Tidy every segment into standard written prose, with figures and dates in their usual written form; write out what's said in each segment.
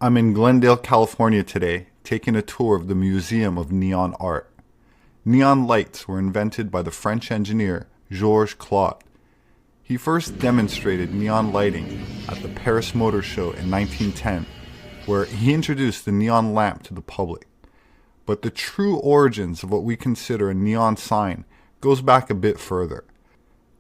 I'm in Glendale, California today, taking a tour of the Museum of Neon Art. Neon lights were invented by the French engineer Georges Claude. He first demonstrated neon lighting at the Paris Motor Show in 1910, where he introduced the neon lamp to the public. But the true origins of what we consider a neon sign goes back a bit further.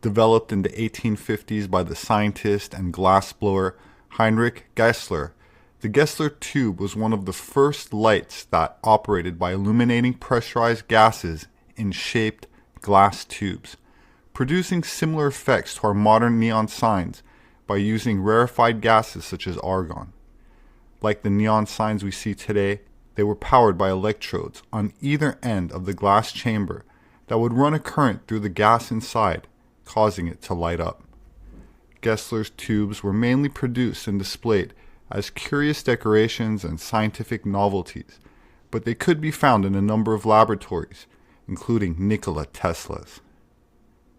Developed in the 1850s by the scientist and glassblower Heinrich Geissler, the Geissler tube was one of the first lights that operated by illuminating pressurized gases in shaped glass tubes, producing similar effects to our modern neon signs by using rarefied gases such as argon. Like the neon signs we see today, they were powered by electrodes on either end of the glass chamber that would run a current through the gas inside, causing it to light up. Geissler's tubes were mainly produced and displayed as curious decorations and scientific novelties, but they could be found in a number of laboratories, including Nikola Tesla's.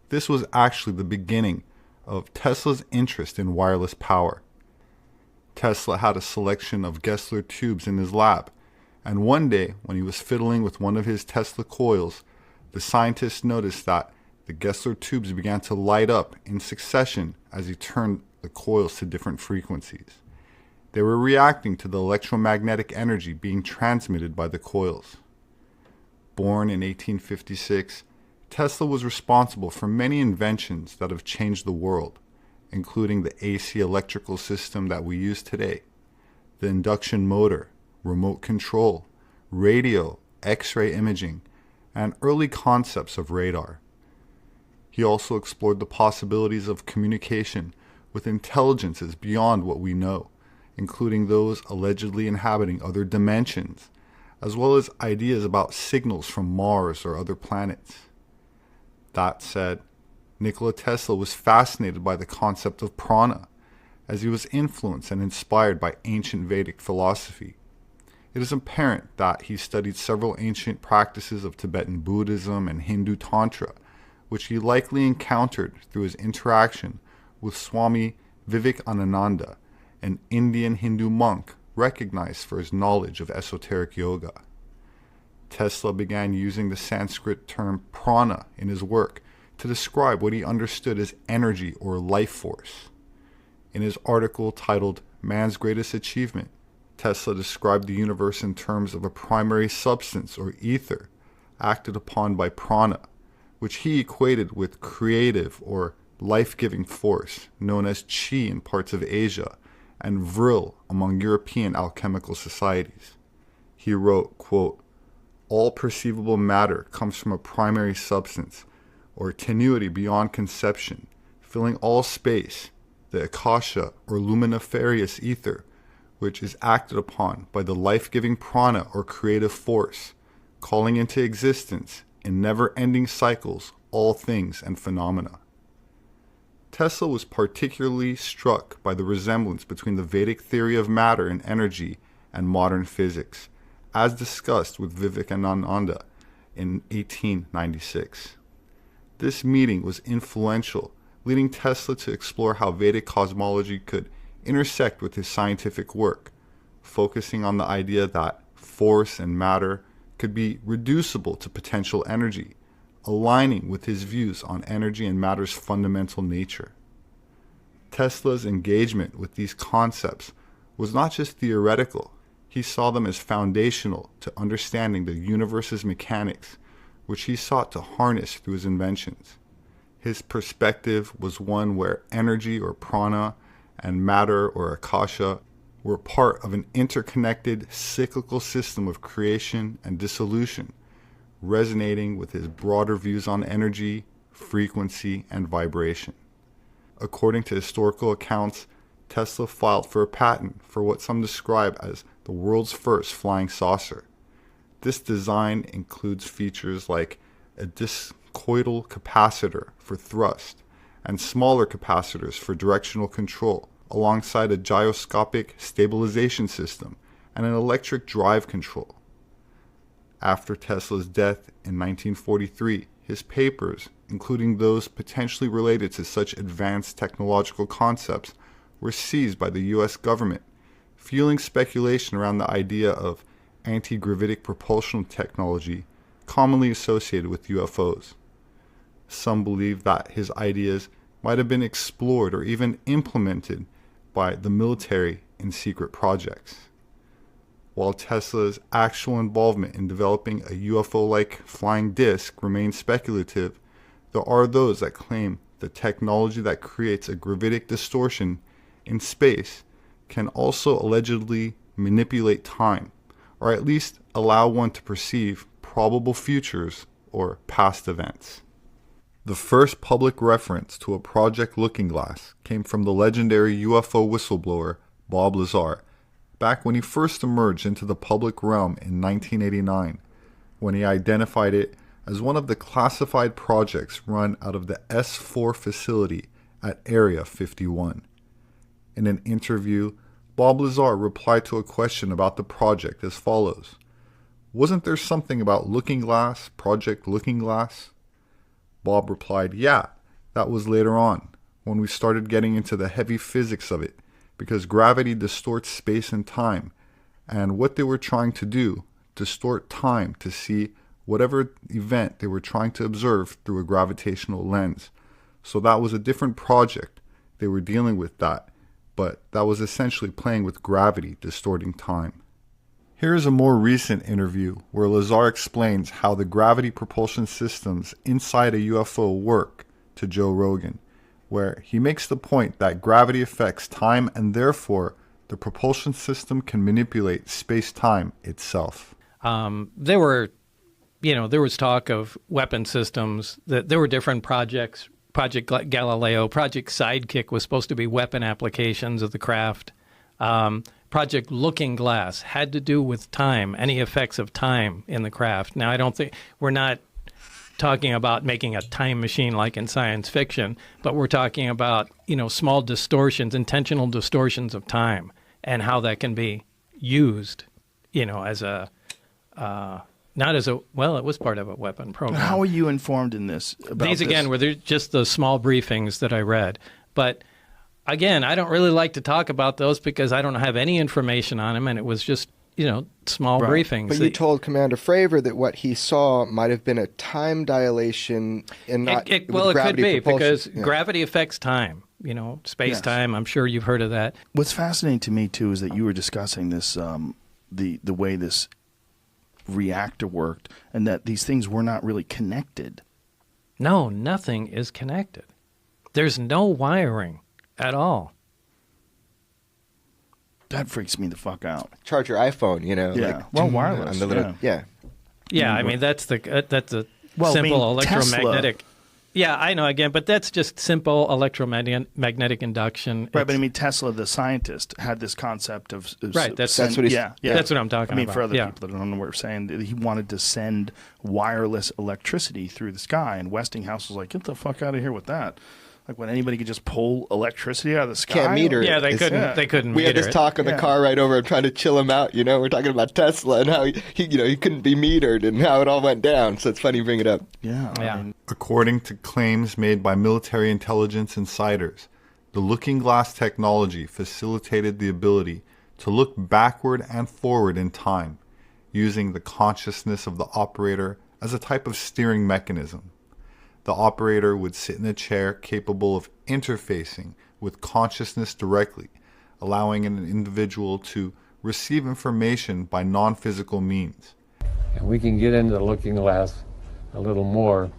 This was actually the beginning of Tesla's interest in wireless power. Tesla had a selection of Geissler tubes in his lab, and one day when he was fiddling with one of his Tesla coils, the scientist noticed that the Geissler tubes began to light up in succession as he turned the coils to different frequencies. They were reacting to the electromagnetic energy being transmitted by the coils. Born in 1856, Tesla was responsible for many inventions that have changed the world, including the AC electrical system that we use today, the induction motor, remote control, radio, X-ray imaging, and early concepts of radar. He also explored the possibilities of communication with intelligences beyond what we know, including those allegedly inhabiting other dimensions, as well as ideas about signals from Mars or other planets. That said, Nikola Tesla was fascinated by the concept of prana, as he was influenced and inspired by ancient Vedic philosophy. It is apparent that he studied several ancient practices of Tibetan Buddhism and Hindu Tantra, which he likely encountered through his interaction with Swami Vivekananda, an Indian Hindu monk recognized for his knowledge of esoteric yoga. Tesla began using the Sanskrit term prana in his work to describe what he understood as energy or life force. In his article titled Man's Greatest Achievement, Tesla described the universe in terms of a primary substance or ether acted upon by prana, which he equated with creative or life-giving force known as qi in parts of Asia and vril among European alchemical societies. He wrote, quote, "All perceivable matter comes from a primary substance, or tenuity beyond conception, filling all space, the akasha or luminiferous ether, which is acted upon by the life-giving prana or creative force, calling into existence in never-ending cycles all things and phenomena." Tesla was particularly struck by the resemblance between the Vedic theory of matter and energy and modern physics, as discussed with Vivekananda in 1896. This meeting was influential, leading Tesla to explore how Vedic cosmology could intersect with his scientific work, focusing on the idea that force and matter could be reducible to potential energy, aligning with his views on energy and matter's fundamental nature. Tesla's engagement with these concepts was not just theoretical. He saw them as foundational to understanding the universe's mechanics, which he sought to harness through his inventions. His perspective was one where energy or prana and matter or akasha were part of an interconnected cyclical system of creation and dissolution, resonating with his broader views on energy, frequency, and vibration. According to historical accounts, Tesla filed for a patent for what some describe as the world's first flying saucer. This design includes features like a discoidal capacitor for thrust and smaller capacitors for directional control, alongside a gyroscopic stabilization system and an electric drive control. After Tesla's death in 1943, his papers, including those potentially related to such advanced technological concepts, were seized by the U.S. government, fueling speculation around the idea of anti-gravitic propulsion technology commonly associated with UFOs. Some believe that his ideas might have been explored or even implemented by the military in secret projects. While Tesla's actual involvement in developing a UFO-like flying disc remains speculative, there are those that claim the technology that creates a gravitic distortion in space can also allegedly manipulate time, or at least allow one to perceive probable futures or past events. The first public reference to a Project Looking Glass came from the legendary UFO whistleblower Bob Lazar, back when he first emerged into the public realm in 1989, when he identified it as one of the classified projects run out of the S4 facility at Area 51. In an interview, Bob Lazar replied to a question about the project as follows: "Wasn't there something about Looking Glass, Project Looking Glass?" Bob replied, "Yeah, that was later on, when we started getting into the heavy physics of it, because gravity distorts space and time, and what they were trying to do, distort time to see whatever event they were trying to observe through a gravitational lens. So that was a different project. They were dealing with that, but that was essentially playing with gravity, distorting time." Here is a more recent interview where Lazar explains how the gravity propulsion systems inside a UFO work to Joe Rogan, where he makes the point that gravity affects time and therefore the propulsion system can manipulate space-time itself. There was talk of weapon systems, that there were different projects. Project Galileo, Project Sidekick was supposed to be weapon applications of the craft. Project Looking Glass had to do with time, any effects of time in the craft. Now, I don't think we're not talking about making a time machine like in science fiction, but we're talking about, small distortions, intentional distortions of time, and how that can be used, as a not as a, well, it was part of a weapon program. How are you informed in this? These, again, were just the small briefings that I read. But, again, I don't really like to talk about those because I don't have any information on them, and it was just, small briefings. But you told Commander Fravor that what he saw might have been a time dilation and not well, it could be, because yeah. gravity affects time, space-time. Yes. I'm sure you've heard of that. What's fascinating to me, too, is that you were discussing this, the way this reactor worked, and that these things were not really connected. No, nothing is connected. There's no wiring at all. That freaks me the fuck out. Charge your iPhone, Yeah. Well, wireless. On the little, Yeah, I mean, that's a simple electromagnetic. Tesla. Yeah, I know, again, but that's just simple electromagnetic induction. Right, but I mean, Tesla, the scientist, had this concept of... Right, that's what he's... Yeah, that's what I'm talking about. For other people that don't know what we're saying, he wanted to send wireless electricity through the sky, and Westinghouse was like, get the fuck out of here with that. Like, when anybody could just pull electricity out of the sky. Can't meter it. Yeah, they couldn't We had this talk in the car right over. I'm trying to chill him out, We're talking about Tesla and how he couldn't be metered and how it all went down. So it's funny you bring it up. Yeah. Yeah. I mean, According to claims made by military intelligence insiders, the Looking Glass technology facilitated the ability to look backward and forward in time, using the consciousness of the operator as a type of steering mechanism. The operator would sit in a chair capable of interfacing with consciousness directly, allowing an individual to receive information by non-physical means. And we can get into the Looking Glass a little more.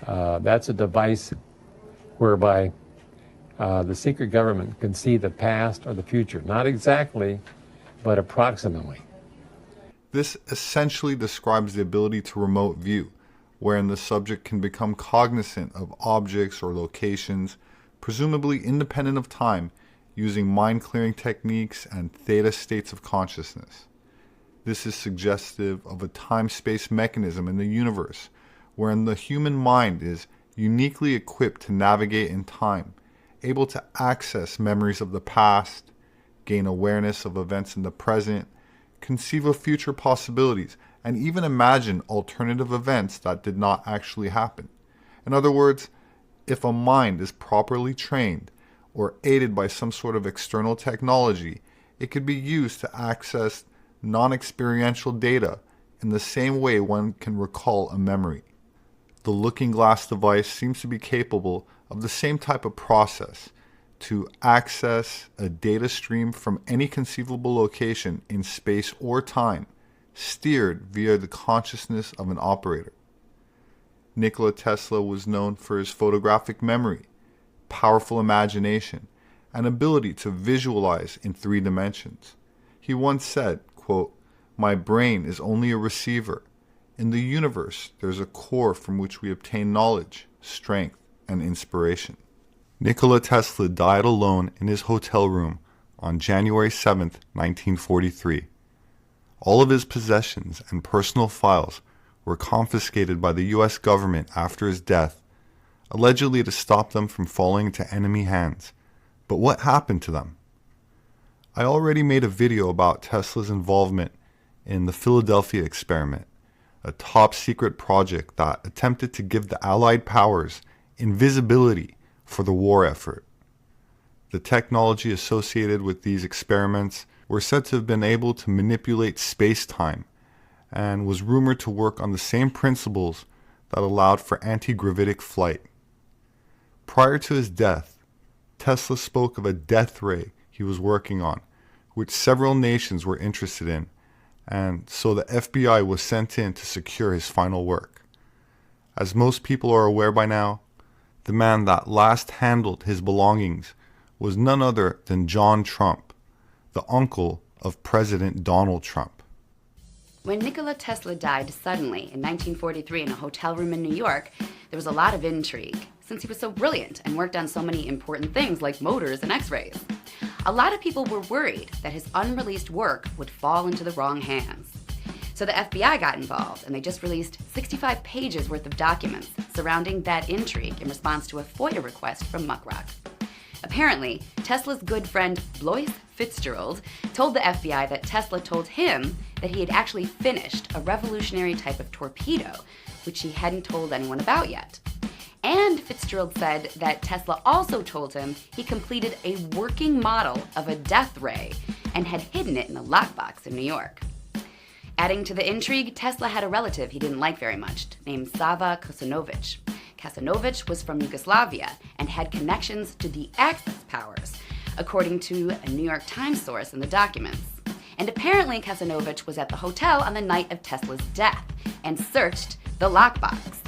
That's a device whereby the secret government can see the past or the future. Not exactly, but approximately. This essentially describes the ability to remote view, wherein the subject can become cognizant of objects or locations, presumably independent of time, using mind-clearing techniques and theta states of consciousness. This is suggestive of a time-space mechanism in the universe, wherein the human mind is uniquely equipped to navigate in time, able to access memories of the past, gain awareness of events in the present, conceive of future possibilities, and even imagine alternative events that did not actually happen. In other words, if a mind is properly trained or aided by some sort of external technology, It could be used to access non-experiential data in the same way one can recall a memory. The looking glass device seems to be capable of the same type of process to access a data stream from any conceivable location in space or time, steered via the consciousness of an operator. Nikola Tesla was known for his photographic memory, powerful imagination, and ability to visualize in 3 dimensions. He once said, quote, "My brain is only a receiver. In the universe, there's a core from which we obtain knowledge, strength, and inspiration." Nikola Tesla died alone in his hotel room on January 7, 1943. All of his possessions and personal files were confiscated by the U.S. government after his death, allegedly to stop them from falling into enemy hands. But what happened to them? I already made a video about Tesla's involvement in the Philadelphia experiment, a top-secret project that attempted to give the Allied powers invisibility for the war effort. The technology associated with these experiments were said to have been able to manipulate space-time and was rumored to work on the same principles that allowed for anti-gravitic flight. Prior to his death, Tesla spoke of a death ray he was working on, which several nations were interested in, and so the FBI was sent in to secure his final work. As most people are aware by now, the man that last handled his belongings was none other than John Trump, the uncle of President Donald Trump. When Nikola Tesla died suddenly in 1943 in a hotel room in New York, there was a lot of intrigue, since he was so brilliant and worked on so many important things like motors and x-rays. A lot of people were worried that his unreleased work would fall into the wrong hands. So the FBI got involved, and they just released 65 pages worth of documents surrounding that intrigue in response to a FOIA request from Muckrock. Apparently, Tesla's good friend Blois Fitzgerald told the FBI that Tesla told him that he had actually finished a revolutionary type of torpedo, which he hadn't told anyone about yet. And Fitzgerald said that Tesla also told him he completed a working model of a death ray and had hidden it in a lockbox in New York. Adding to the intrigue, Tesla had a relative he didn't like very much, named Sava Kasanovic. Kasanovic was from Yugoslavia and had connections to the Axis powers, according to a New York Times source in the documents. And apparently Kasanovic was at the hotel on the night of Tesla's death and searched the lockbox.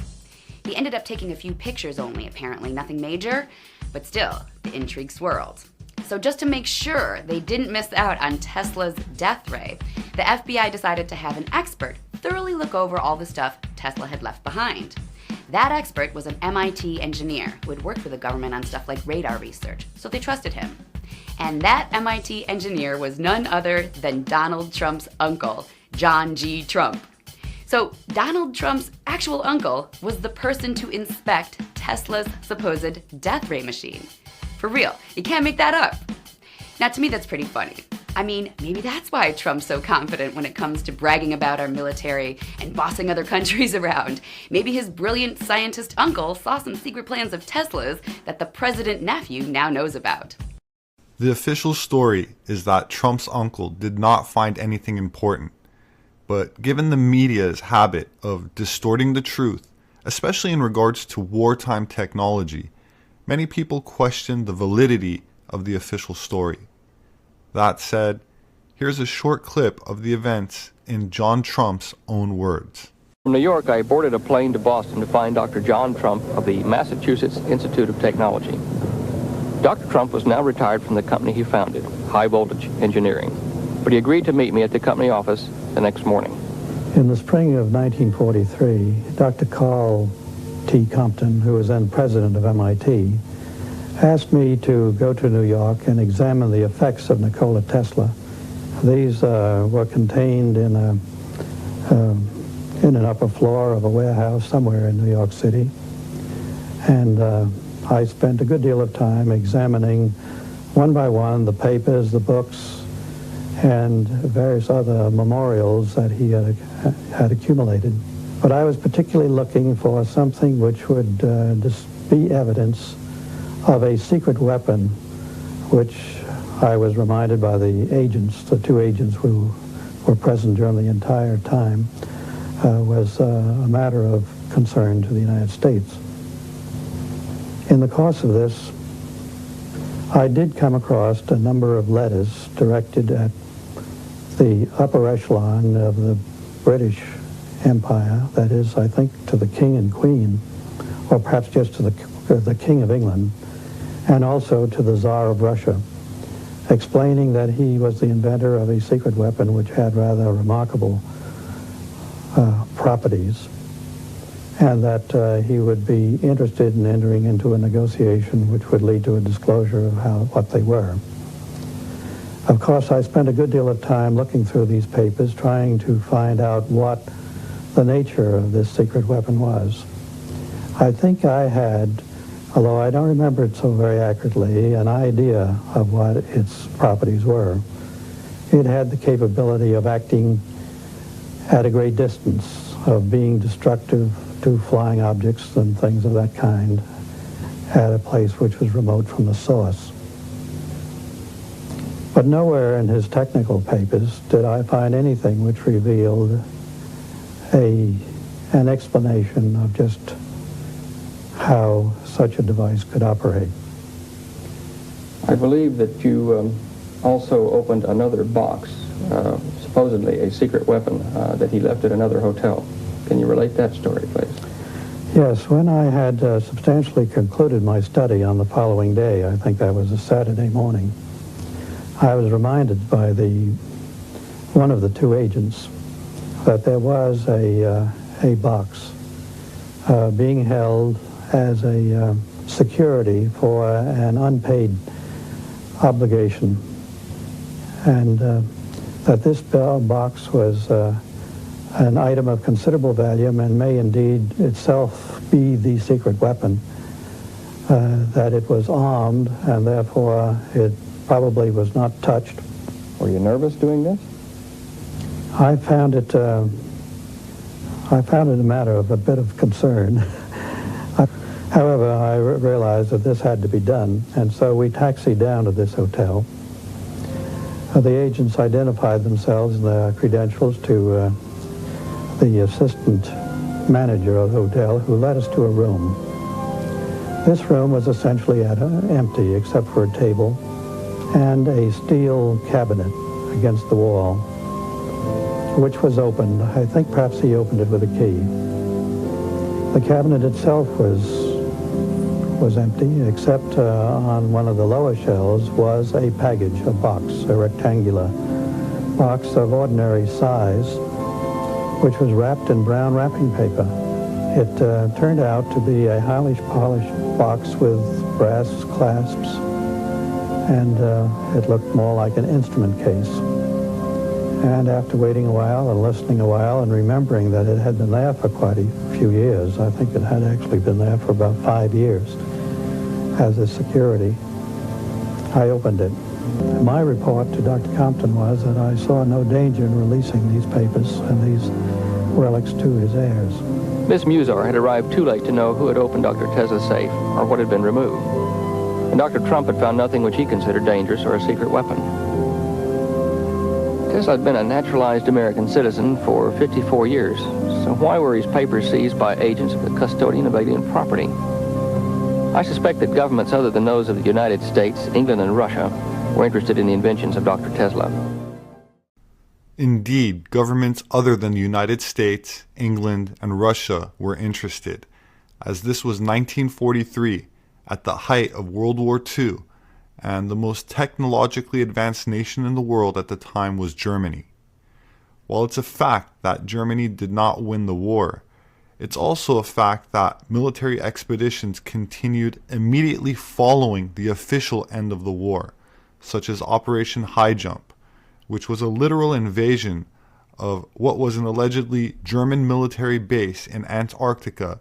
He ended up taking a few pictures only, apparently, nothing major, but still, the intrigue swirled. So just to make sure they didn't miss out on Tesla's death ray, the FBI decided to have an expert thoroughly look over all the stuff Tesla had left behind. That expert was an MIT engineer who had worked for the government on stuff like radar research, so they trusted him. And that MIT engineer was none other than Donald Trump's uncle, John G. Trump. So Donald Trump's actual uncle was the person to inspect Tesla's supposed death ray machine. For real, you can't make that up. Now to me that's pretty funny. I mean, maybe that's why Trump's so confident when it comes to bragging about our military and bossing other countries around. Maybe his brilliant scientist uncle saw some secret plans of Tesla's that the president nephew now knows about. The official story is that Trump's uncle did not find anything important. But given the media's habit of distorting the truth, especially in regards to wartime technology, many people question the validity of the official story. That said, here's a short clip of the events in John Trump's own words. From New York, I boarded a plane to Boston to find Dr. John Trump of the Massachusetts Institute of Technology. Dr. Trump was now retired from the company he founded, High Voltage Engineering, but he agreed to meet me at the company office the next morning. In the spring of 1943, Dr. Carl T. Compton, who was then president of MIT, asked me to go to New York and examine the effects of Nikola Tesla. These were contained in an upper floor of a warehouse somewhere in New York City. And I spent a good deal of time examining one by one the papers, the books, and various other memorials that he had accumulated. But I was particularly looking for something which would be evidence of a secret weapon which I was reminded by the agents, the two agents who were present during the entire time, was a matter of concern to the United States. In the course of this, I did come across a number of letters directed at the upper echelon of the British Empire, that is, I think, to the King and Queen, or perhaps just to the King of England, and also to the Tsar of Russia, explaining that he was the inventor of a secret weapon which had rather remarkable properties, and that he would be interested in entering into a negotiation which would lead to a disclosure of what they were. Of course, I spent a good deal of time looking through these papers, trying to find out what the nature of this secret weapon was. I think I had, although I don't remember it so very accurately, an idea of what its properties were. It had the capability of acting at a great distance, of being destructive to flying objects and things of that kind at a place which was remote from the source. But nowhere in his technical papers did I find anything which revealed an explanation of just how such a device could operate. I believe that you also opened another box, supposedly a secret weapon that he left at another hotel. Can you relate that story, please? Yes, when I had substantially concluded my study on the following day, I think that was a Saturday morning, I was reminded by one of the two agents that there was a box being held as a security for an unpaid obligation, and that this box was an item of considerable value and may indeed itself be the secret weapon, that it was armed and therefore it probably was not touched. Were you nervous doing this? I found it a matter of a bit of concern. However, I realized that this had to be done, and so we taxied down to this hotel. The agents identified themselves and their credentials to the assistant manager of the hotel, who led us to a room. This room was essentially empty except for a table and a steel cabinet against the wall, which was opened. I think perhaps he opened it with a key. The cabinet itself was empty, except on one of the lower shelves was a package, a box, a rectangular box of ordinary size, which was wrapped in brown wrapping paper. It turned out to be a highly polished box with brass clasps, and it looked more like an instrument case. And after waiting a while and listening a while and remembering that it had been there for quite a few years, I think it had actually been there for about 5 years as a security, I opened it. My report to Dr. Compton was that I saw no danger in releasing these papers and these relics to his heirs. Miss Musar had arrived too late to know who had opened Dr. Tesla's safe or what had been removed. And Dr. Trump had found nothing which he considered dangerous or a secret weapon. Tesla had been a naturalized American citizen for 54 years, so why were his papers seized by agents of the custodian of alien property? I suspect that governments other than those of the United States, England, and Russia were interested in the inventions of Dr. Tesla. Indeed, governments other than the United States, England, and Russia were interested, as this was 1943, at the height of World War II, and the most technologically advanced nation in the world at the time was Germany. While it's a fact that Germany did not win the war, it's also a fact that military expeditions continued immediately following the official end of the war, such as Operation High Jump, which was a literal invasion of what was an allegedly German military base in Antarctica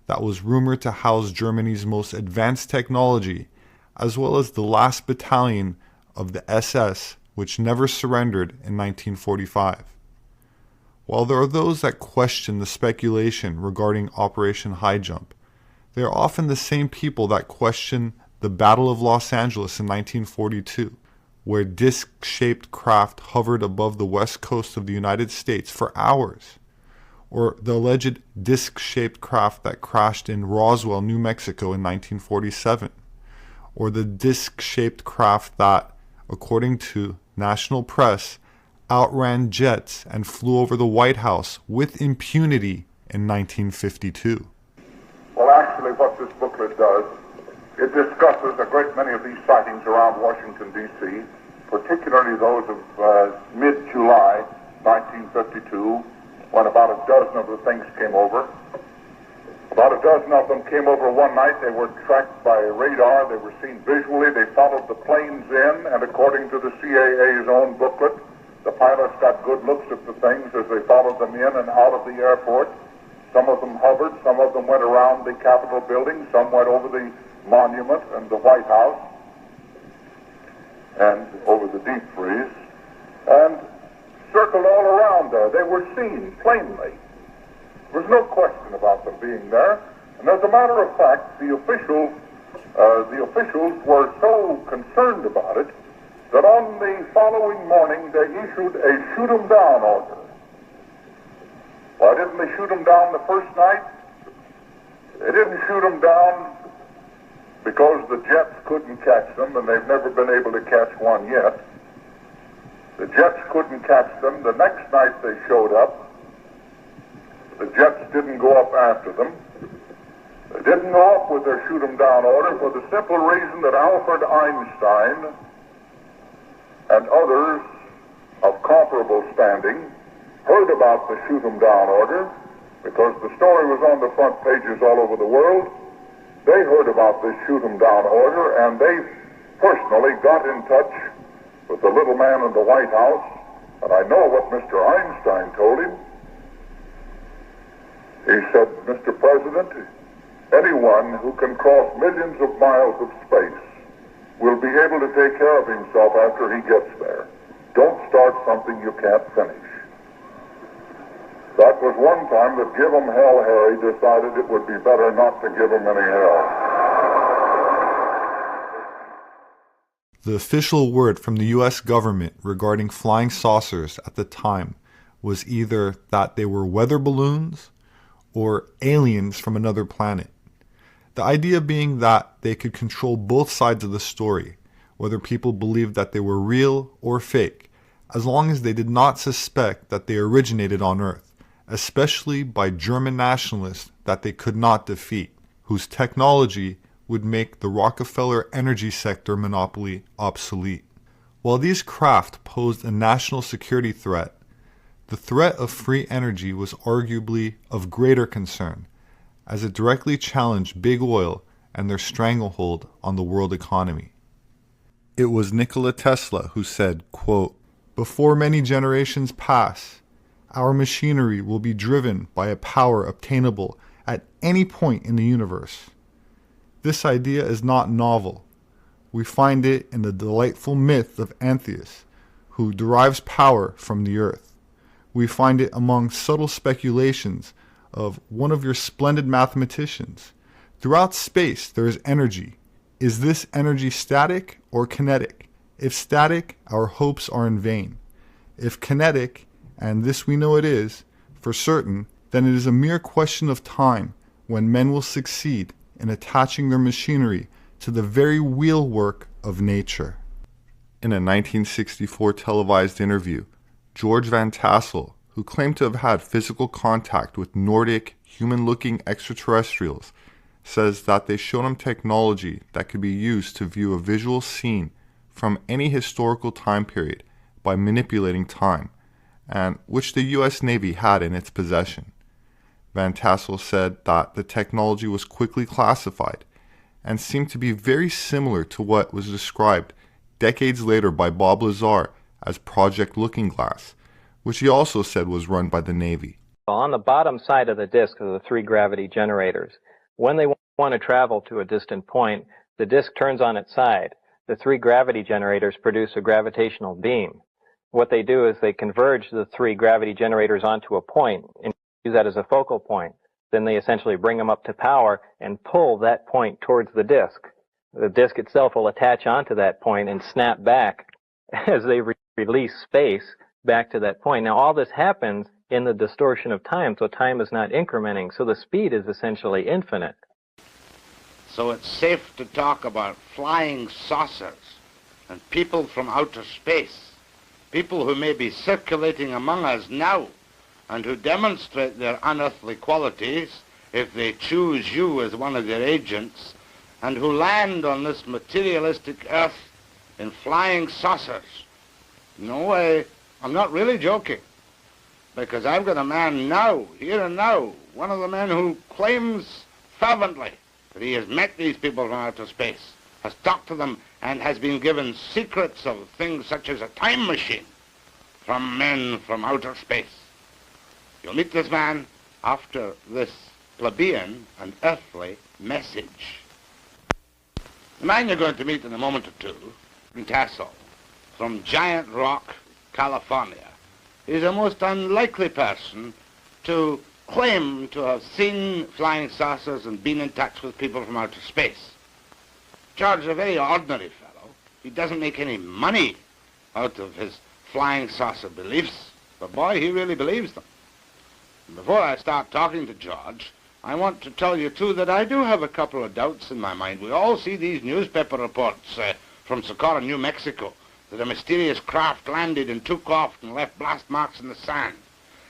that was rumored to house Germany's most advanced technology, as well as the last battalion of the SS, which never surrendered in 1945. While there are those that question the speculation regarding Operation High Jump, they are often the same people that question the Battle of Los Angeles in 1942, where disc-shaped craft hovered above the west coast of the United States for hours, or the alleged disc-shaped craft that crashed in Roswell, New Mexico in 1947, or the disc-shaped craft that, according to national press, outran jets and flew over the White House with impunity in 1952. Well, actually, what this booklet does, it discusses a great many of these sightings around Washington, D.C., particularly those of mid-July 1952, when about a dozen of the things came over. About a dozen of them came over one night. They were tracked by radar. They were seen visually. They followed the planes in, and according to the CAA's own booklet, the pilots got good looks at the things as they followed them in and out of the airport. Some of them hovered. Some of them went around the Capitol building. Some went over the monument and the White House and over the deep freeze and circled all around there. They were seen plainly. There was no question about them being there. And as a matter of fact, the officials were so concerned about it that on the following morning they issued a shoot 'em down order. Why didn't they shoot them down the first night? They didn't shoot them down because the jets couldn't catch them, and they've never been able to catch one yet. The jets couldn't catch them. The next night they showed up. The jets didn't go up after them. They didn't go up with their shoot 'em down order for the simple reason that Albert Einstein and others of comparable standing heard about the shoot 'em down order because the story was on the front pages all over the world. They heard about this shoot 'em down order, and they personally got in touch with the little man in the White House, and I know what Mr. Einstein told him. He said, "Mr. President, anyone who can cross millions of miles of space will be able to take care of himself after he gets there. Don't start something you can't finish." That was one time that Give 'em Hell Harry decided it would be better not to give him any hell. The official word from the U.S. government regarding flying saucers at the time was either that they were weather balloons or aliens from another planet. The idea being that they could control both sides of the story, whether people believed that they were real or fake, as long as they did not suspect that they originated on Earth, especially by German nationalists that they could not defeat, whose technology would make the Rockefeller energy sector monopoly obsolete. While these craft posed a national security threat, the threat of free energy was arguably of greater concern, as it directly challenged big oil and their stranglehold on the world economy. It was Nikola Tesla who said, quote, "Before many generations pass, our machinery will be driven by a power obtainable at any point in the universe." This idea is not novel. We find it in the delightful myth of Antheus, who derives power from the earth. We find it among subtle speculations of one of your splendid mathematicians. Throughout space there is energy. Is this energy static or kinetic? If static, our hopes are in vain. If kinetic, and this we know it is, for certain, then it is a mere question of time when men will succeed in attaching their machinery to the very wheelwork of nature. In a 1964 televised interview, George Van Tassel, who claimed to have had physical contact with Nordic, human-looking extraterrestrials, says that they showed him technology that could be used to view a visual scene from any historical time period by manipulating time, and which the U.S. Navy had in its possession. Van Tassel said that the technology was quickly classified and seemed to be very similar to what was described decades later by Bob Lazar as Project Looking Glass, which he also said was run by the Navy. On the bottom side of the disk are the three gravity generators. When they want to travel to a distant point, the disk turns on its side. The three gravity generators produce a gravitational beam. What they do is they converge the three gravity generators onto a point and use that as a focal point. Then they essentially bring them up to power and pull that point towards the disk. The disk itself will attach onto that point and snap back as they release space back to that point. Now, all this happens in the distortion of time, so time is not incrementing, so the speed is essentially infinite. So it's safe to talk about flying saucers and people from outer space, people who may be circulating among us now and who demonstrate their unearthly qualities if they choose you as one of their agents, and who land on this materialistic earth in flying saucers. No way, I'm not really joking, because I've got a man now, here and now, one of the men who claims fervently that he has met these people from outer space, has talked to them, and has been given secrets of things such as a time machine from men from outer space. You'll meet this man after this plebeian and earthly message. The man you're going to meet in a moment or two, in Tassel, from Giant Rock, California, is a most unlikely person to claim to have seen flying saucers and been in touch with people from outer space. George is a very ordinary fellow. He doesn't make any money out of his flying saucer beliefs, but boy, he really believes them. And before I start talking to George, I want to tell you, too, that I do have a couple of doubts in my mind. We all see these newspaper reports from Socorro, New Mexico, that a mysterious craft landed and took off and left blast marks in the sand.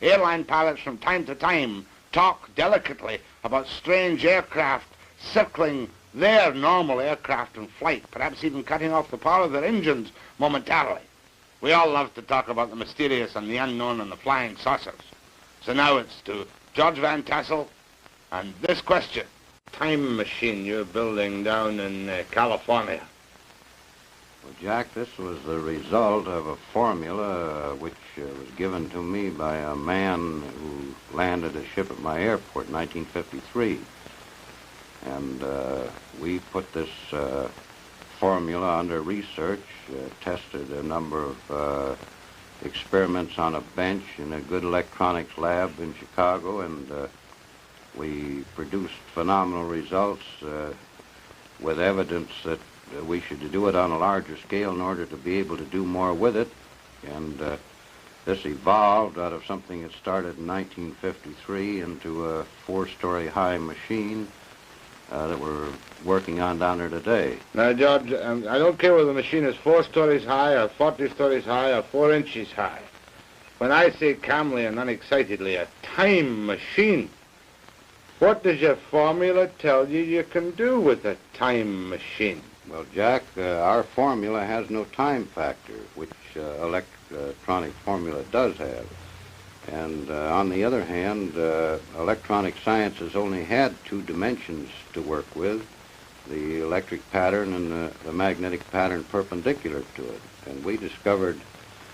Airline pilots from time to time talk delicately about strange aircraft circling their normal aircraft in flight, perhaps even cutting off the power of their engines momentarily. We all love to talk about the mysterious and the unknown and the flying saucers. So now it's to George Van Tassel and this question. Time machine you're building down in California. Well, Jack, this was the result of a formula which was given to me by a man who landed a ship at my airport in 1953. And we put this formula under research, tested a number of experiments on a bench in a good electronics lab in Chicago, and we produced phenomenal results with evidence that we should do it on a larger scale in order to be able to do more with it. And this evolved out of something that started in 1953 into a 4-story high machine that we're working on down there today. Now, George, I don't care whether the machine is 4 stories high or 40 stories high or 4 inches high. When I say calmly and unexcitedly, a time machine, what does your formula tell you you can do with a time machine? Well, Jack, our formula has no time factor, which electronic formula does have. And on the other hand, electronic science has only had 2 dimensions to work with, the electric pattern and the magnetic pattern perpendicular to it. And we discovered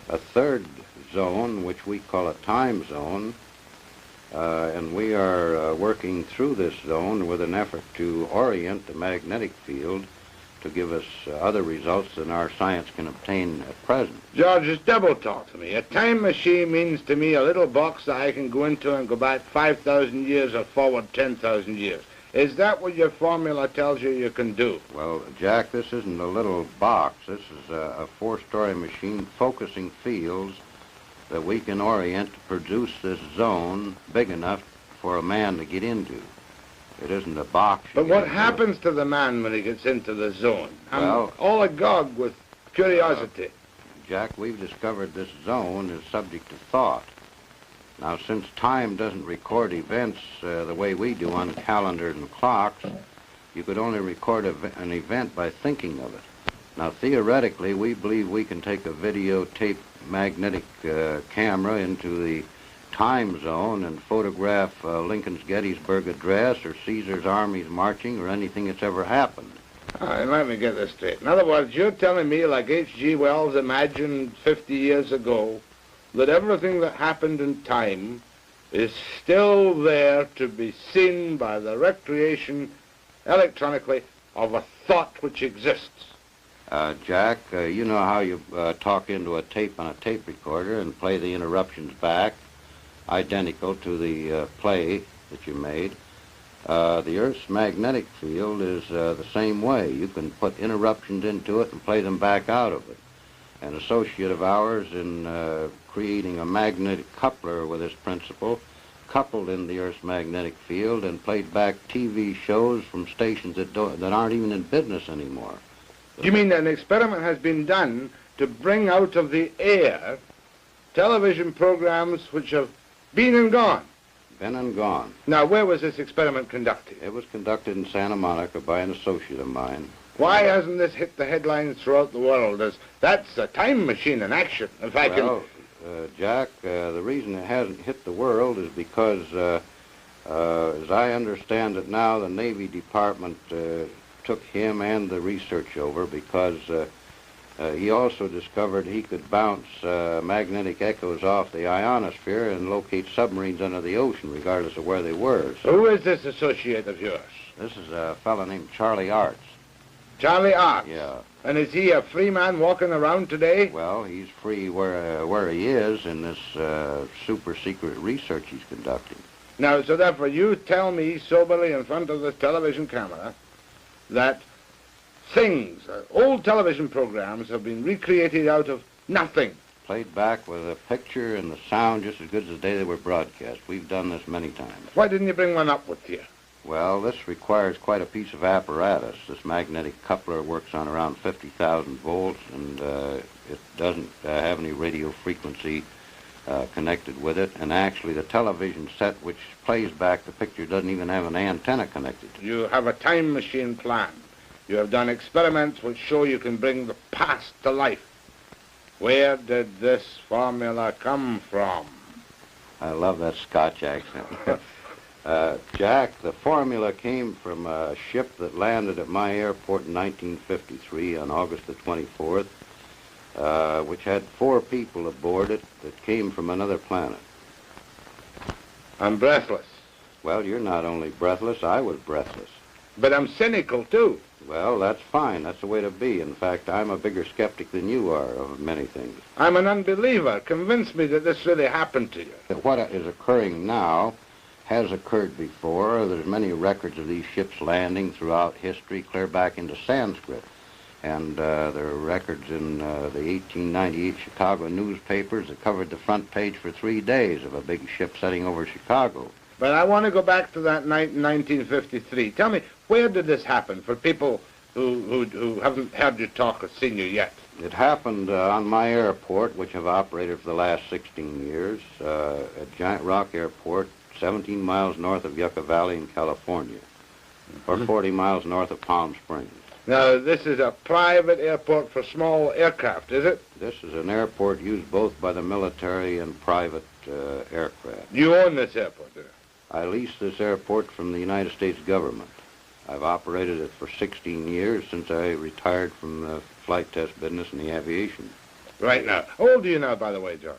a 3rd zone, which we call a time zone, and we are working through this zone with an effort to orient the magnetic field to give us other results than our science can obtain at present. George, it's double talk to me. A time machine means to me a little box that I can go into and go back 5,000 years or forward 10,000 years. Is that what your formula tells you you can do? Well, Jack, this isn't a little box. This is a 4-story machine focusing fields that we can orient to produce this zone big enough for a man to get into. It isn't a box. But what happens to the man when he gets into the zone? Well, I'm all agog with curiosity. Jack, we've discovered this zone is subject to thought. Now, since time doesn't record events the way we do on calendars and clocks, you could only record an event by thinking of it. Now, theoretically, we believe we can take a videotape magnetic camera into the time zone and photograph Lincoln's Gettysburg Address or Caesar's armies marching or anything that's ever happened. All right, let me get this straight. In other words, you're telling me, like H.G. Wells imagined 50 years ago, that everything that happened in time is still there to be seen by the recreation electronically of a thought which exists. Jack, you know how you talk into a tape on a tape recorder and play the interruptions back, identical to the play that you made. The Earth's magnetic field is the same way. You can put interruptions into it and play them back out of it. An associate of ours in creating a magnetic coupler with this principle, coupled in the Earth's magnetic field and played back TV shows from stations that aren't even in business anymore. You mean an experiment has been done to bring out of the air television programs which have been and gone? Been and gone. Now, where was this experiment conducted? It was conducted in Santa Monica by an associate of mine. Why hasn't this hit the headlines throughout the world? That's a time machine in action. If I can... Jack, the reason it hasn't hit the world is because, as I understand it now, the Navy Department took him and the research over because he also discovered he could bounce magnetic echoes off the ionosphere and locate submarines under the ocean, regardless of where they were. So, who is this associate of yours? This is a fellow named Charlie Arts. Charlie Arts? Yeah. And is he a free man walking around today? Well, he's free where he is in this super secret research he's conducting. Now, so therefore you tell me soberly in front of the television camera that things, old television programs have been recreated out of nothing. Played back with a picture and the sound just as good as the day they were broadcast. We've done this many times. Why didn't you bring one up with you? Well, this requires quite a piece of apparatus. This magnetic coupler works on around 50,000 volts, and it doesn't have any radio frequency connected with it. And actually, the television set which plays back the picture doesn't even have an antenna connected to it. You have a time machine plan. You have done experiments which show you can bring the past to life. Where did this formula come from? I love that Scotch accent. Jack, the formula came from a ship that landed at my airport in 1953 on August the 24th, which had 4 people aboard it that came from another planet. I'm breathless. Well, you're not only breathless, I was breathless. But I'm cynical, too. Well, that's fine. That's the way to be. In fact, I'm a bigger skeptic than you are of many things. I'm an unbeliever. Convince me that this really happened to you. What is occurring now has occurred before. There's many records of these ships landing throughout history, clear back into Sanskrit. And there are records in the 1898 Chicago newspapers that covered the front page for 3 days of a big ship setting over Chicago. But I want to go back to that night in 1953. Tell me, where did this happen for people who haven't heard you talk or seen you yet? It happened on my airport, which I've operated for the last 16 years, at Giant Rock Airport, 17 miles north of Yucca Valley in California, or 40 miles north of Palm Springs. Now, this is a private airport for small aircraft, is it? This is an airport used both by the military and private aircraft. You own this airport, do you? I leased this airport from the United States government. I've operated it for 16 years since I retired from the flight test business in the aviation. Right now. How old are you now, by the way, George?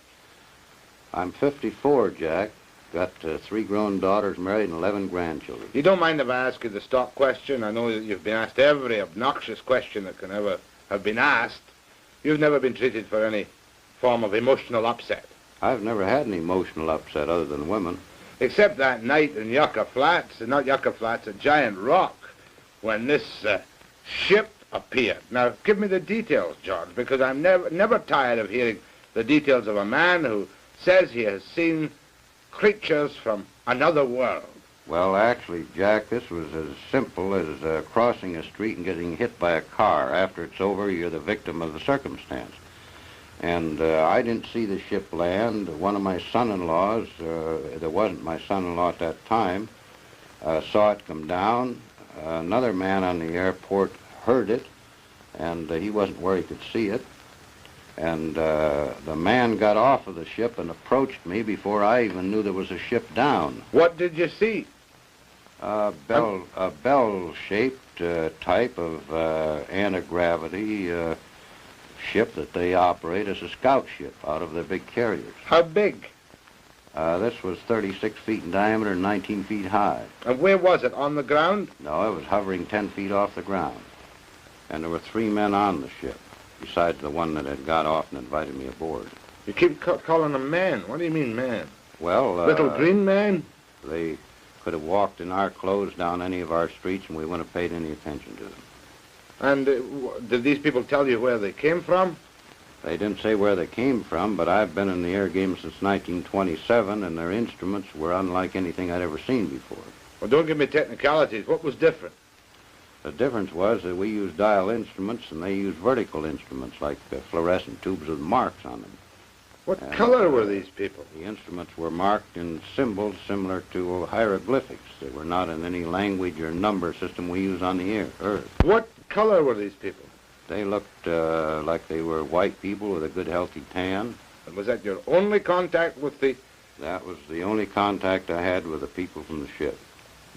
I'm 54, Jack. Got 3 grown daughters, married, and 11 grandchildren. You don't mind if I ask you the stock question? I know that you've been asked every obnoxious question that can ever have been asked. You've never been treated for any form of emotional upset. I've never had an emotional upset other than women. Except that night in Yucca Flats, not Yucca Flats, at Giant Rock, when this ship appeared. Now, give me the details, George, because I'm never tired of hearing the details of a man who says he has seen creatures from another world. Well, actually, Jack, this was as simple as crossing a street and getting hit by a car. After it's over, you're the victim of the circumstance. And I didn't see the ship land. One of my son-in-laws, that wasn't my son-in-law at that time, saw it come down. Another man on the airport heard it, and he wasn't where he could see it. And the man got off of the ship and approached me before I even knew there was a ship down. What did you see? A bell-shaped type of anti-gravity ship that they operate as a scout ship out of their big carriers. How big? This was 36 feet in diameter and 19 feet high. And where was it, on the ground? No, it was hovering 10 feet off the ground. And there were 3 men on the ship, besides the one that had got off and invited me aboard. You keep calling them man. What do you mean, man? Well, Little green man? They could have walked in our clothes down any of our streets and we wouldn't have paid any attention to them. And did these people tell you where they came from? They didn't say where they came from, but I've been in the air game since 1927, and their instruments were unlike anything I'd ever seen before. Well, don't give me technicalities. What was different? The difference was that we used dial instruments and they used vertical instruments like fluorescent tubes with marks on them. What color were these people? The instruments were marked in symbols similar to hieroglyphics. They were not in any language or number system we use on the Earth. What color were these people? They looked like they were white people with a good healthy tan. And was that your only contact with the... That was the only contact I had with the people from the ship.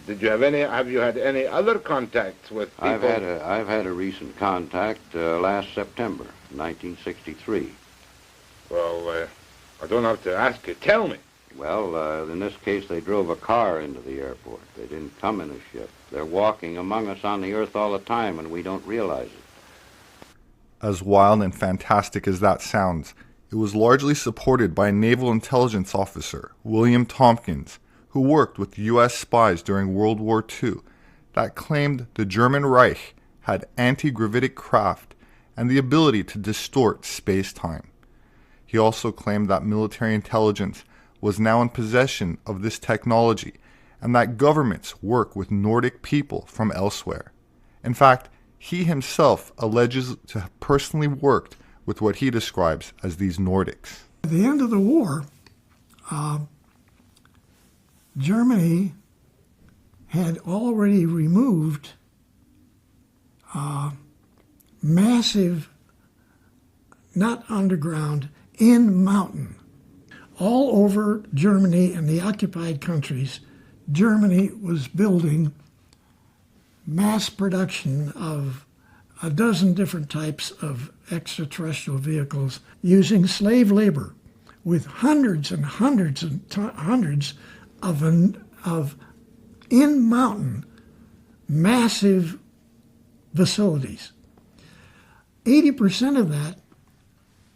Did you have you had any other contacts with people? I've had a recent contact last September, 1963. Well, I don't have to ask you. Tell me. Well, in this case, they drove a car into the airport. They didn't come in a ship. They're walking among us on the Earth all the time, and we don't realize it. As wild and fantastic as that sounds, it was largely supported by a naval intelligence officer, William Tompkins, who worked with U.S. spies during World War II, that claimed the German Reich had anti-gravitic craft and the ability to distort space-time. He also claimed that military intelligence was now in possession of this technology and that governments work with Nordic people from elsewhere. In fact, he himself alleges to have personally worked with what he describes as these Nordics. At the end of the war, Germany had already removed massive, not underground, in mountain. All over Germany and the occupied countries, Germany was building mass production of a dozen different types of extraterrestrial vehicles using slave labor with hundreds and hundreds and hundreds of in-mountain massive facilities. 80% of that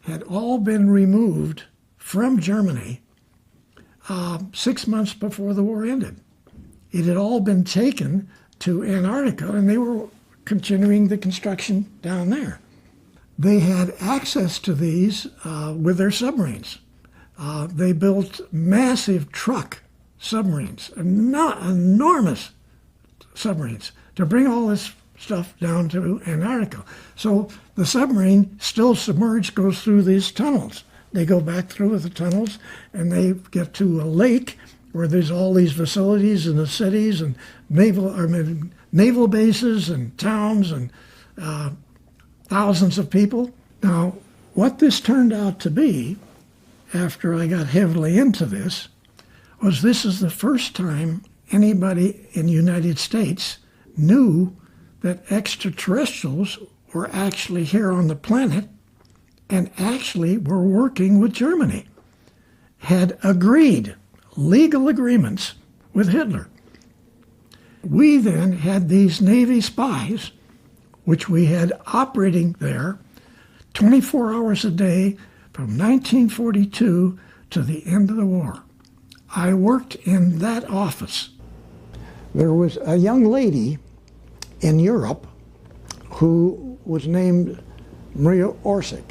had all been removed from Germany 6 months before the war ended. It had all been taken to Antarctica, and they were continuing the construction down there. They had access to these with their submarines. They built massive truck submarines, enormous submarines, to bring all this stuff down to Antarctica. So the submarine, still submerged, goes through these tunnels. They go back through the tunnels, and they get to a lake where there's all these facilities and the cities and naval bases and towns and thousands of people. Now, what this turned out to be, after I got heavily into this is the first time anybody in the United States knew that extraterrestrials were actually here on the planet and actually were working with Germany, had agreed, legal agreements with Hitler. We then had these Navy spies, which we had operating there 24 hours a day from 1942 to the end of the war. I worked in that office. There was a young lady in Europe who was named Maria Orsic.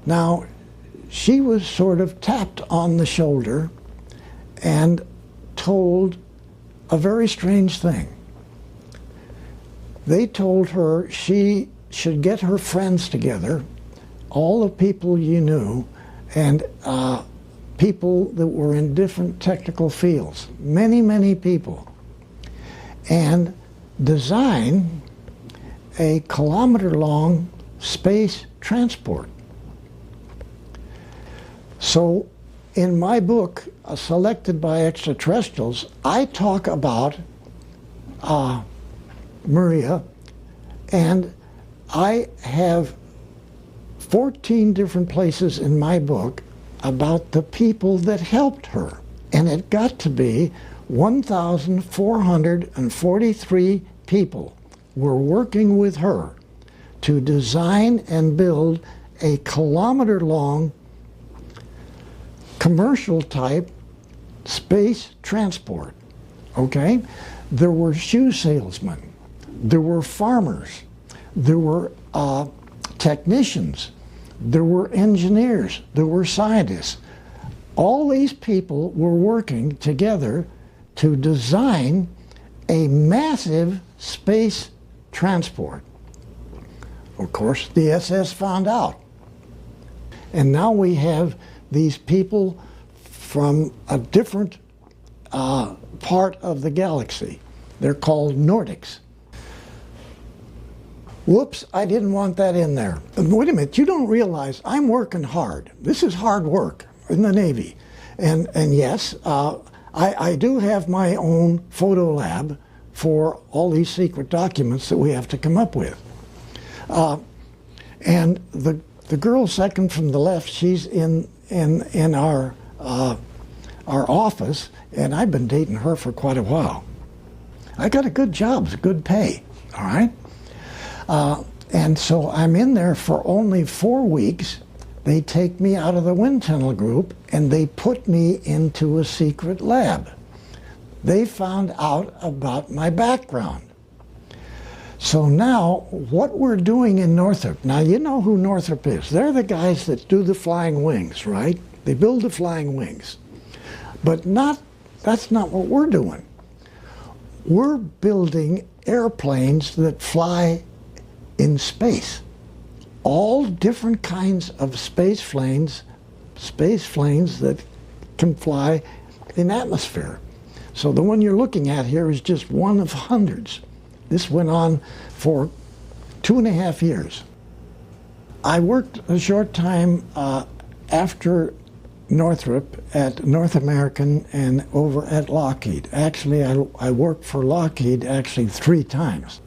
Now, she was sort of tapped on the shoulder and told a very strange thing. They told her she should get her friends together, all the people you knew, and people that were in different technical fields, many, many people, and design a kilometer-long space transport. So in my book, Selected by Extraterrestrials, I talk about Maria, and I have 14 different places in my book about the people that helped her. And it got to be 1,443 people were working with her to design and build a kilometer-long commercial type space transport, okay? There were shoe salesmen, there were farmers, there were technicians, there were engineers, there were scientists. All these people were working together to design a massive space transport. Of course, the SS found out. And now we have these people from a different part of the galaxy. They're called Nordics. Whoops, I didn't want that in there. Wait a minute, you don't realize I'm working hard. This is hard work in the Navy. And yes, I do have my own photo lab for all these secret documents that we have to come up with. And the girl second from the left, she's in our office, and I've been dating her for quite a while. I got a good job, it's good pay, all right? And so I'm in there for only 4 weeks. They take me out of the wind tunnel group and they put me into a secret lab. They found out about my background. So now what we're doing in Northrop, now you know who Northrop is. They're the guys that do the flying wings, right? They build the flying wings. But that's not what we're doing. We're building airplanes that fly in space. All different kinds of space planes that can fly in atmosphere. So the one you're looking at here is just one of hundreds. This went on for 2.5 years. I worked a short time after Northrop at North American and over at Lockheed. Actually, I worked for Lockheed actually 3 times.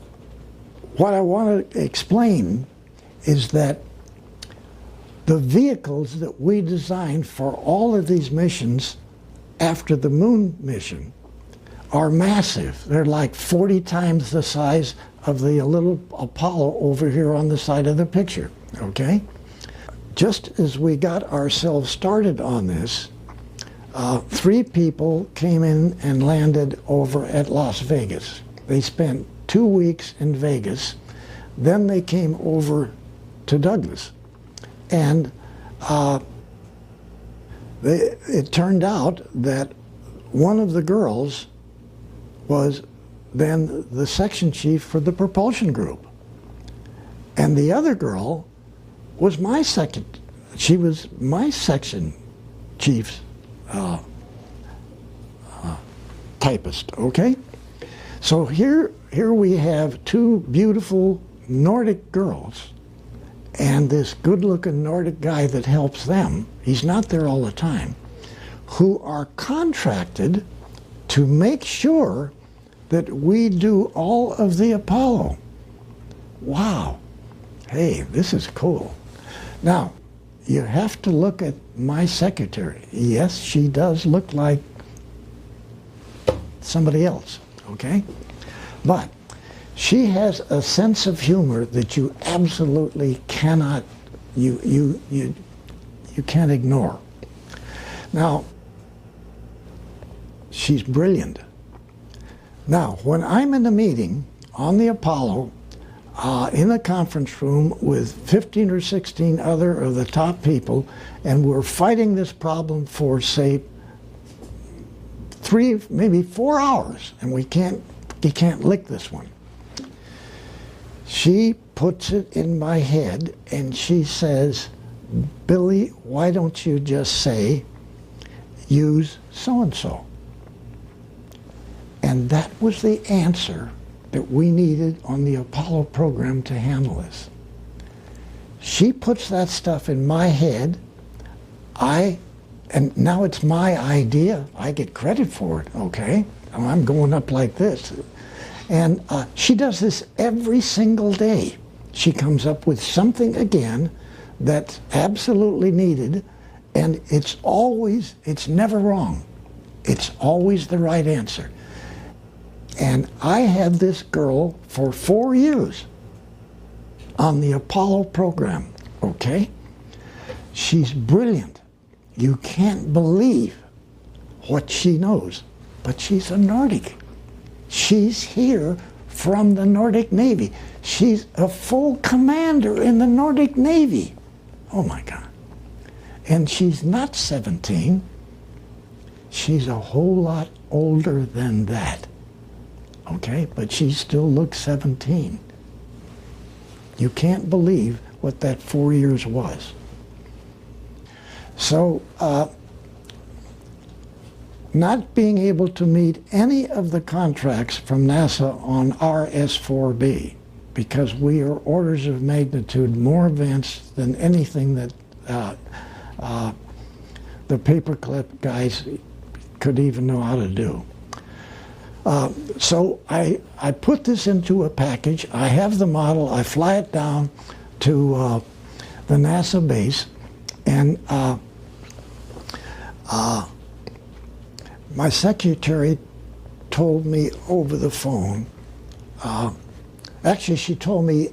What I want to explain is that the vehicles that we designed for all of these missions after the moon mission are massive. They're like 40 times the size of the little Apollo over here on the side of the picture, okay? Just as we got ourselves started on this, 3 people came in and landed over at Las Vegas. They spent 2 weeks in Vegas. Then they came over to Douglas. And it turned out that one of the girls was then the section chief for the propulsion group. And the other girl was she was my section chief's typist, okay? So here we have 2 beautiful Nordic girls and this good-looking Nordic guy that helps them. He's not there all the time, who are contracted to make sure that we do all of the Apollo. Wow. Hey, this is cool. Now, you have to look at my secretary. Yes, she does look like somebody else, okay? But she has a sense of humor that you absolutely cannot, you can't ignore. Now, she's brilliant. Now, when I'm in a meeting on the Apollo, in a conference room with 15 or 16 other of the top people, and we're fighting this problem for, say, 3, maybe 4 hours, and you can't lick this one. She puts it in my head and she says, Billy, why don't you just say, use so-and-so? And that was the answer that we needed on the Apollo program to handle this. She puts that stuff in my head, and now it's my idea. I get credit for it, okay? I'm going up like this. And she does this every single day. She comes up with something again that's absolutely needed, and it's never wrong. It's always the right answer. And I had this girl for 4 years on the Apollo program, okay? She's brilliant. You can't believe what she knows, but she's a Nordic. She's here from the Nordic Navy. She's a full commander in the Nordic Navy, Oh my God. And she's not 17. She's a whole lot older than that. Okay, but she still looks 17. You can't believe what that 4 years was. So, not being able to meet any of the contracts from NASA on our S-4B, because we are orders of magnitude more advanced than anything that the paperclip guys could even know how to do. So I put this into a package. I have the model. I fly it down to the NASA base, and my secretary told me over the phone, actually she told me,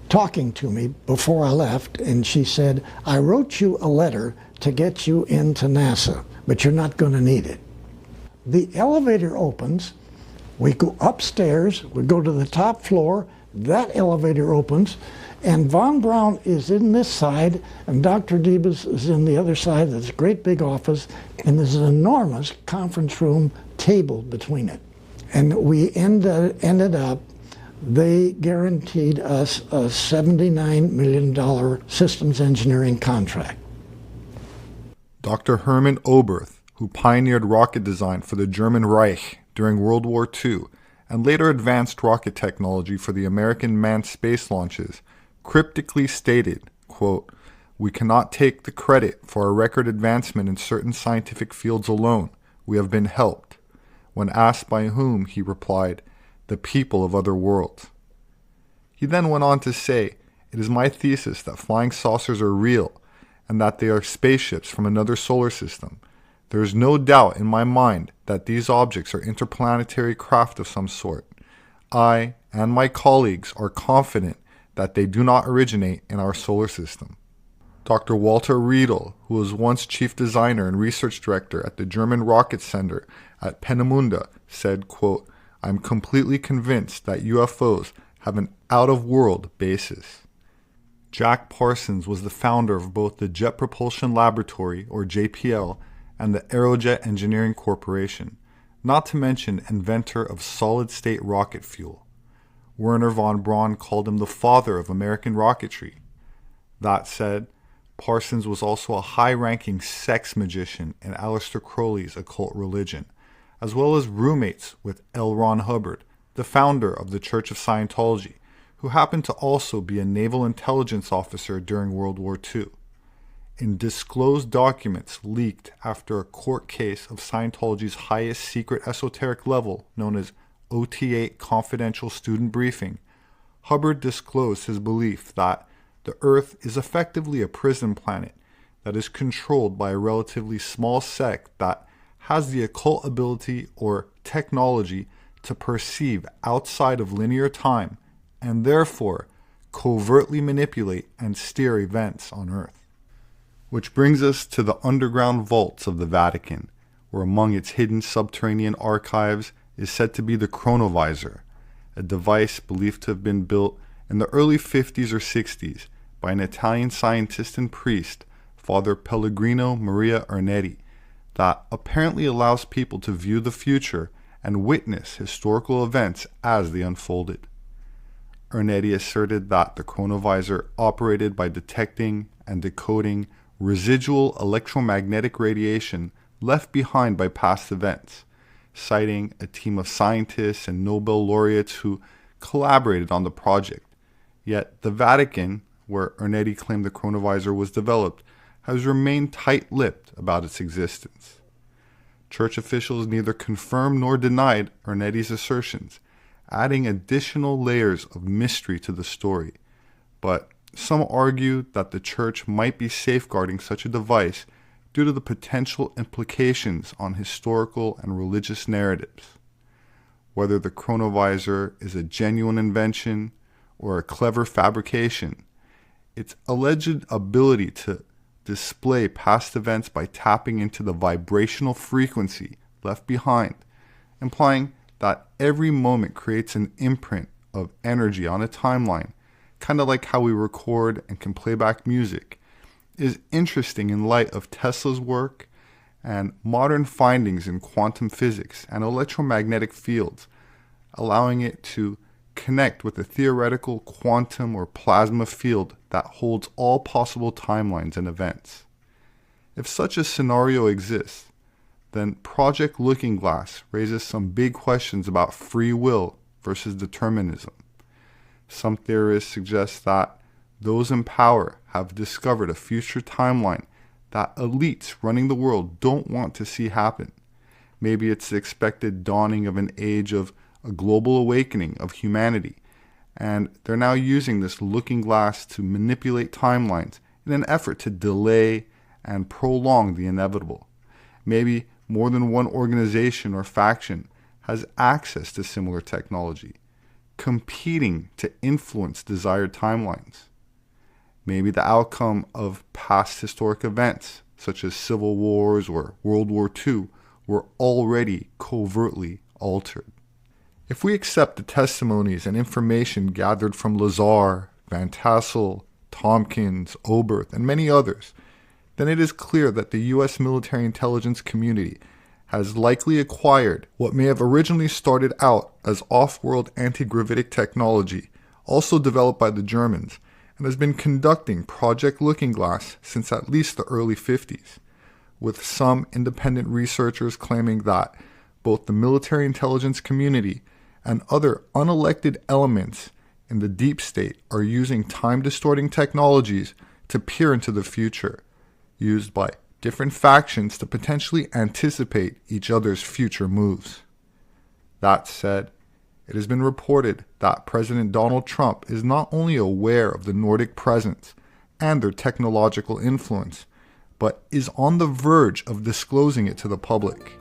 talking to me before I left, and she said, I wrote you a letter to get you into NASA, but you're not going to need it. The elevator opens, we go upstairs, we go to the top floor, that elevator opens, and Von Braun is in this side, and Dr. Debus is in the other side of this great big office, and there's an enormous conference room table between it. And we ended up, they guaranteed us a $79 million systems engineering contract. Dr. Hermann Oberth, who pioneered rocket design for the German Reich during World War II and later advanced rocket technology for the American manned space launches, cryptically stated, quote, "We cannot take the credit for our record advancement in certain scientific fields alone. We have been helped." When asked by whom, he replied, "The people of other worlds." He then went on to say, "It is my thesis that flying saucers are real and that they are spaceships from another solar system. There is no doubt in my mind that these objects are interplanetary craft of some sort. I and my colleagues are confident that they do not originate in our solar system." Dr. Walter Riedel, who was once chief designer and research director at the German Rocket Center at Peenemünde, said, quote, "I'm completely convinced that UFOs have an out-of-world basis." Jack Parsons was the founder of both the Jet Propulsion Laboratory, or JPL, and the Aerojet Engineering Corporation, not to mention inventor of solid-state rocket fuel. Werner von Braun called him the father of American rocketry. That said, Parsons was also a high-ranking sex magician in Aleister Crowley's occult religion, as well as roommates with L. Ron Hubbard, the founder of the Church of Scientology, who happened to also be a naval intelligence officer during World War II. In disclosed documents leaked after a court case of Scientology's highest secret esoteric level, known as OT-8 Confidential Student Briefing, Hubbard disclosed his belief that the Earth is effectively a prison planet that is controlled by a relatively small sect that has the occult ability or technology to perceive outside of linear time and therefore covertly manipulate and steer events on Earth. Which brings us to the underground vaults of the Vatican, where among its hidden subterranean archives is said to be the chronovisor, a device believed to have been built in the early 50s or 60s by an Italian scientist and priest, Father Pellegrino Maria Ernetti, that apparently allows people to view the future and witness historical events as they unfolded. Ernetti asserted that the chronovisor operated by detecting and decoding residual electromagnetic radiation left behind by past events, citing a team of scientists and Nobel laureates who collaborated on the project. Yet the Vatican, where Ernetti claimed the chronovisor was developed, has remained tight-lipped about its existence. Church officials neither confirmed nor denied Ernetti's assertions, adding additional layers of mystery to the story. But some argue that the Church might be safeguarding such a device due to the potential implications on historical and religious narratives. Whether the chronovisor is a genuine invention or a clever fabrication, its alleged ability to display past events by tapping into the vibrational frequency left behind, implying that every moment creates an imprint of energy on a timeline, kind of like how we record and can play back music, is interesting in light of Tesla's work and modern findings in quantum physics and electromagnetic fields, allowing it to connect with a theoretical quantum or plasma field that holds all possible timelines and events. If such a scenario exists, then Project Looking Glass raises some big questions about free will versus determinism. Some theorists suggest that those in power have discovered a future timeline that elites running the world don't want to see happen. Maybe it's the expected dawning of an age of a global awakening of humanity, and they're now using this looking glass to manipulate timelines in an effort to delay and prolong the inevitable. Maybe more than one organization or faction has access to similar technology, competing to influence desired timelines. Maybe the outcome of past historic events, such as civil wars or World War II, were already covertly altered. If we accept the testimonies and information gathered from Lazar, Van Tassel, Tompkins, Oberth, and many others, then it is clear that the U.S. military intelligence community has likely acquired what may have originally started out as off-world anti-gravitic technology, also developed by the Germans, and has been conducting Project Looking Glass since at least the early 50s, with some independent researchers claiming that both the military intelligence community and other unelected elements in the deep state are using time-distorting technologies to peer into the future, used by different factions to potentially anticipate each other's future moves. That said, it has been reported that President Donald Trump is not only aware of the Nordic presence and their technological influence, but is on the verge of disclosing it to the public.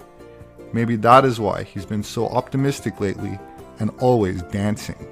Maybe that is why he's been so optimistic lately and always dancing.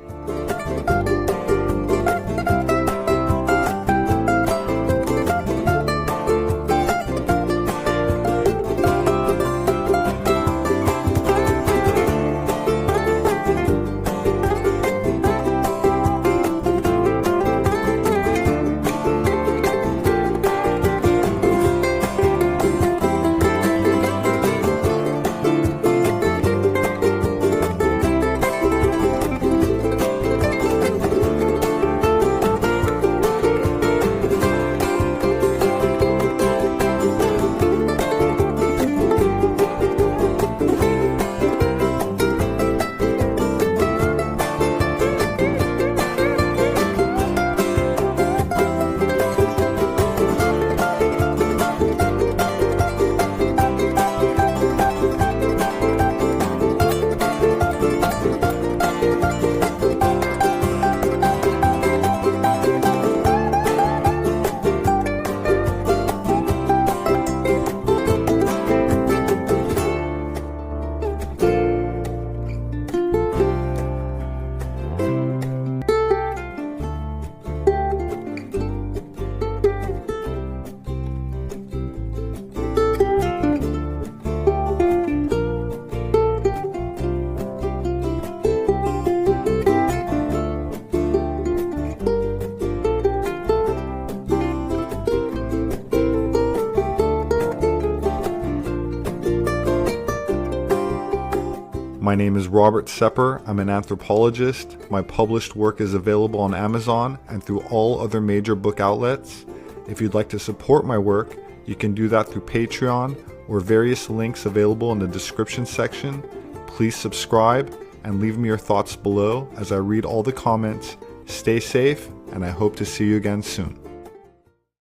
My name is Robert SEPEHR. I'm an anthropologist. My published work is available on Amazon and through all other major book outlets. If you'd like to support my work, you can do that through Patreon or various links available in the description section. Please subscribe and leave me your thoughts below as I read all the comments. Stay safe, and I hope to see you again soon.